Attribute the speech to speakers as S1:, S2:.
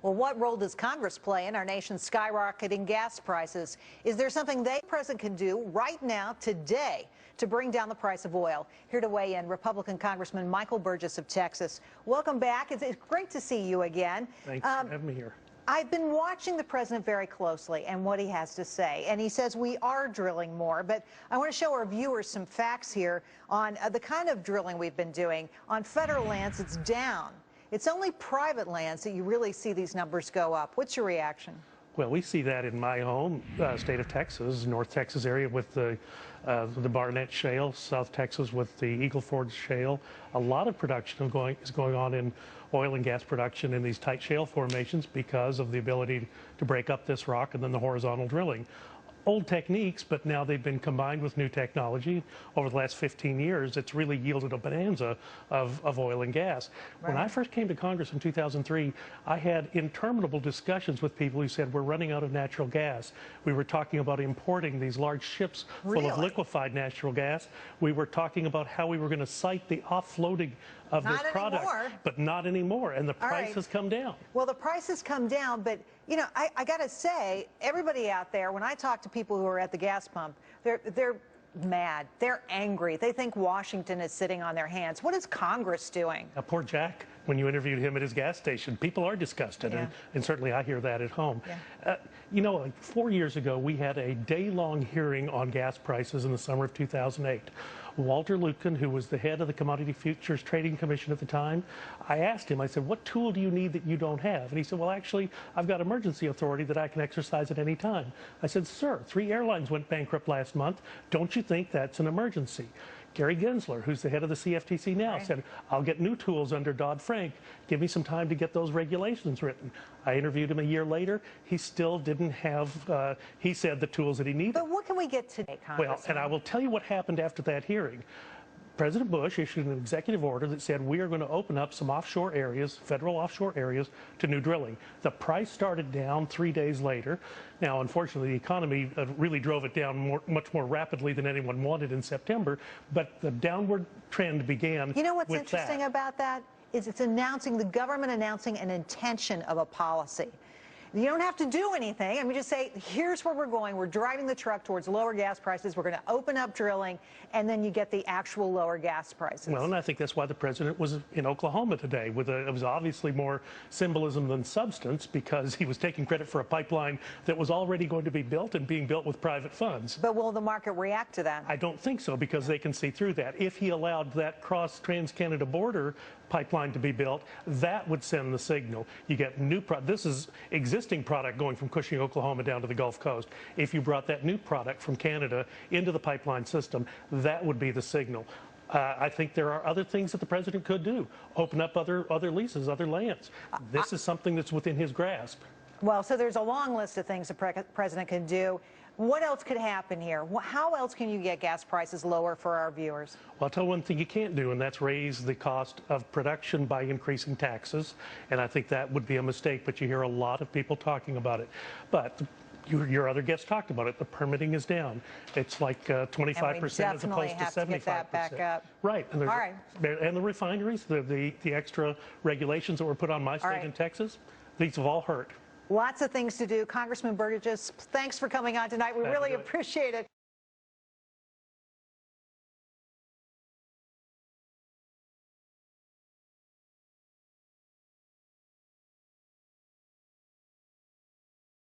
S1: Well, what role does Congress play in our nation's skyrocketing gas prices? Is there something the president can do right now, today, to bring down the price of oil? Here to weigh in, Republican Congressman Michael Burgess of Texas. Welcome back. It's great to see you again.
S2: Thanks for having me here.
S1: I've been watching the president very closely and what he has to say. And he says we are drilling more. But I want to show our viewers some facts here on the kind of drilling we've been doing. On federal lands, it's down. It's only private lands that you really see these numbers go up. What's your reaction?
S2: Well, we see that in my home state of Texas, North Texas area with the Barnett Shale, South Texas with the Eagle Ford Shale. A lot of production is going on in oil and gas production in these tight shale formations because of the ability to break up this rock and then the horizontal drilling. Old techniques, but now they've been combined with new technology. Over the last 15 years, it's really yielded a bonanza of oil and gas. Right. When I first came to Congress in 2003, I had interminable discussions with people who said, we're running out of natural gas. We were talking about importing these large ships full of liquefied natural gas. We were talking about how we were going to cite the offloading of this product, but not anymore. And the price has come down.
S1: Well, the price has come down, but you know, I got to say, everybody out there, when I talk to people who are at the gas pump, they're mad. They're angry. They think Washington is sitting on their hands. What is Congress doing?
S2: Poor Jack, when you interviewed him at his gas station, people are disgusted, and certainly I hear that at home. You know, like 4 years ago, we had a day-long hearing on gas prices in the summer of 2008. Walter Lutkin, who was the head of the Commodity Futures Trading Commission at the time, I asked him, I said, what tool do you need that you don't have? And he said, well, actually, I've got emergency authority that I can exercise at any time. I said, sir, 3 airlines went bankrupt last month. Don't you think that's an emergency? Gary Gensler, who's the head of the CFTC now, said, I'll get new tools under Dodd-Frank. Give me some time to get those regulations written. I interviewed him a year later. He still didn't have, he said, the tools that he needed.
S1: But what can we get today, Congressman?
S2: Well, and I will tell you what happened after that hearing. President Bush issued an executive order that said we are going to open up some offshore areas, federal offshore areas, to new drilling. The price started down 3 days later. Now, unfortunately, the economy really drove it down much more rapidly than anyone wanted in September, but the downward trend began.
S1: You know what's interesting about that? Is it's announcing, the government announcing an intention of a policy. You don't have to do anything. I mean, just say, here's where we're going. We're driving the truck towards lower gas prices. We're going to open up drilling, and then you get the actual lower gas prices.
S2: Well, and I think that's why the president was in Oklahoma today. It was obviously more symbolism than substance, because he was taking credit for a pipeline that was already going to be built and being built with private funds.
S1: But will the market react to that?
S2: I don't think so, because they can see through that. If he allowed that trans-Canada border pipeline to be built, that would send the signal. You get new this is existing product going from Cushing, Oklahoma down to the Gulf Coast. If you brought that new product from Canada into the pipeline system, that would be the signal. I think there are other things that the president could do. Open up other leases, other lands. This is something that's within his grasp.
S1: Well, so there's a long list of things the president can do. What else could happen here? How else can you get gas prices lower for our viewers?
S2: Well, I'll tell you one thing you can't do, and that's raise the cost of production by increasing taxes. And I think that would be a mistake, but you hear a lot of people talking about it. But your other guests talked about it. The permitting is down. It's like 25% as opposed to 75%.
S1: Have to get that back up.
S2: Right. And, and the refineries, the extra regulations that were put on my state in Texas, these have all hurt.
S1: Lots of things to do. Congressman Burgess, thanks for coming on tonight. We really appreciate it.